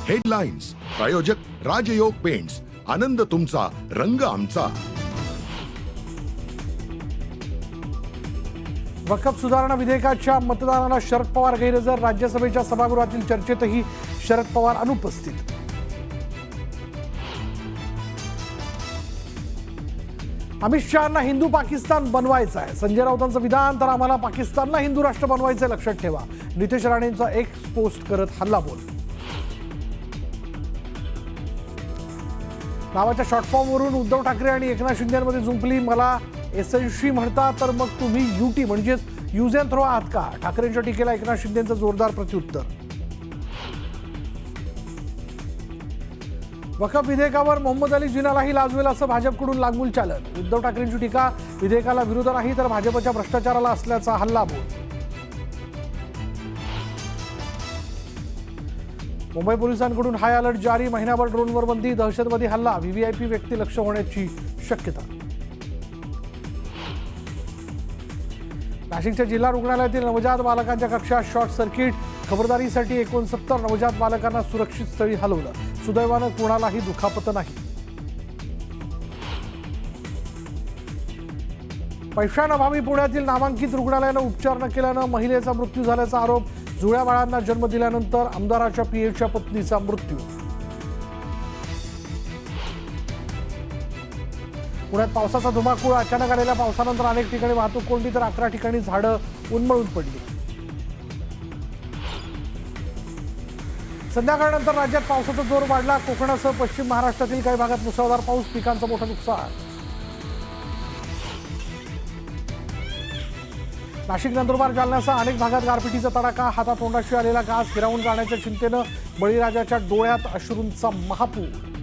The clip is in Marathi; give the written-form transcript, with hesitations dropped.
हेडलाईन्स प्रायोजक राजयोग पेंट्स, आनंद तुमचा, रंग आमचा। वक्फ सुधारणा विधेयकाच्या मतदानाला शरद पवार गैरहजर, राज्यसभेच्या सभागृहातील चर्चेतही शरद पवार अनुपस्थित। अमित शहांना हिंदू पाकिस्तान बनवायचं आहे, संजय राऊतांचं विधान, तर आम्हाला पाकिस्तानला हिंदू राष्ट्र बनवायचं लक्षात ठेवा, नितेश राणेंचा एक्स पोस्ट करत हल्लाबोल। नावाच्या शॉर्ट फॉर्म वरून उद्धव ठाकरे आणि एकनाथ शिंदेमध्ये जुंपली, मला एसएनसी म्हणता तर मग तुम्ही युटी म्हणजेच यूज अँड थ्रो आहात का? ठाकरेंच्या टीकेला एकनाथ शिंदेंचं जोरदार प्रत्युत्तर। वक्फ विधेयकावर मोहम्मद अली जिनालाही लाजवेल असं भाजपकडून लागमूल चालन, उद्धव ठाकरेंची टीका, विधेयकाला विरोध नाही तर भाजपच्या भ्रष्टाचाराला असल्याचा हल्लाबोल। मुंबई पोलिसांकडून हाय अलर्ट जारी, महिनाभर ड्रोनवर बंदी, दहशतवादी हल्ला, व्हीव्हीआयपी व्यक्ती लक्ष्य होण्याची शक्यता। नाशिकच्या जिल्हा रुग्णालयातील नवजात बालकांच्या कक्षात शॉर्ट सर्किट, खबरदारीसाठी 69 नवजात बालकांना सुरक्षित स्थळी हलवलं, सुदैवानं कोणालाही दुखापत नाही। पैशांअभावी पुण्यातील नामांकित रुग्णालयानं उपचार न केल्यानं महिलेचा मृत्यू झाल्याचा आरोप, जुळ्या बाळांना जन्म दिल्यानंतर आमदाराच्या पीएच्या पत्नीचा मृत्यू। पुण्यात पावसाचा धुमाकूळ, अचानक आलेल्या पावसानंतर अनेक ठिकाणी वाहतूक कोंडी तर 11 ठिकाणी झाडं उन्मळून पडली। संध्याकाळनंतर राज्यात पावसाचा जोर वाढला, कोकणासह पश्चिम महाराष्ट्रातील काही भागात मुसळधार पाऊस, पिकांचं मोठं नुकसान। नाशिक, नंदुरबार, जालन्यासह अनेक भागात गारपिटीचा तडाखा, हातातोंडाशी आलेला घास हिरावून जाण्याच्या चिंतेनं बळीराजाच्या डोळ्यात अश्रूंचा महापूर।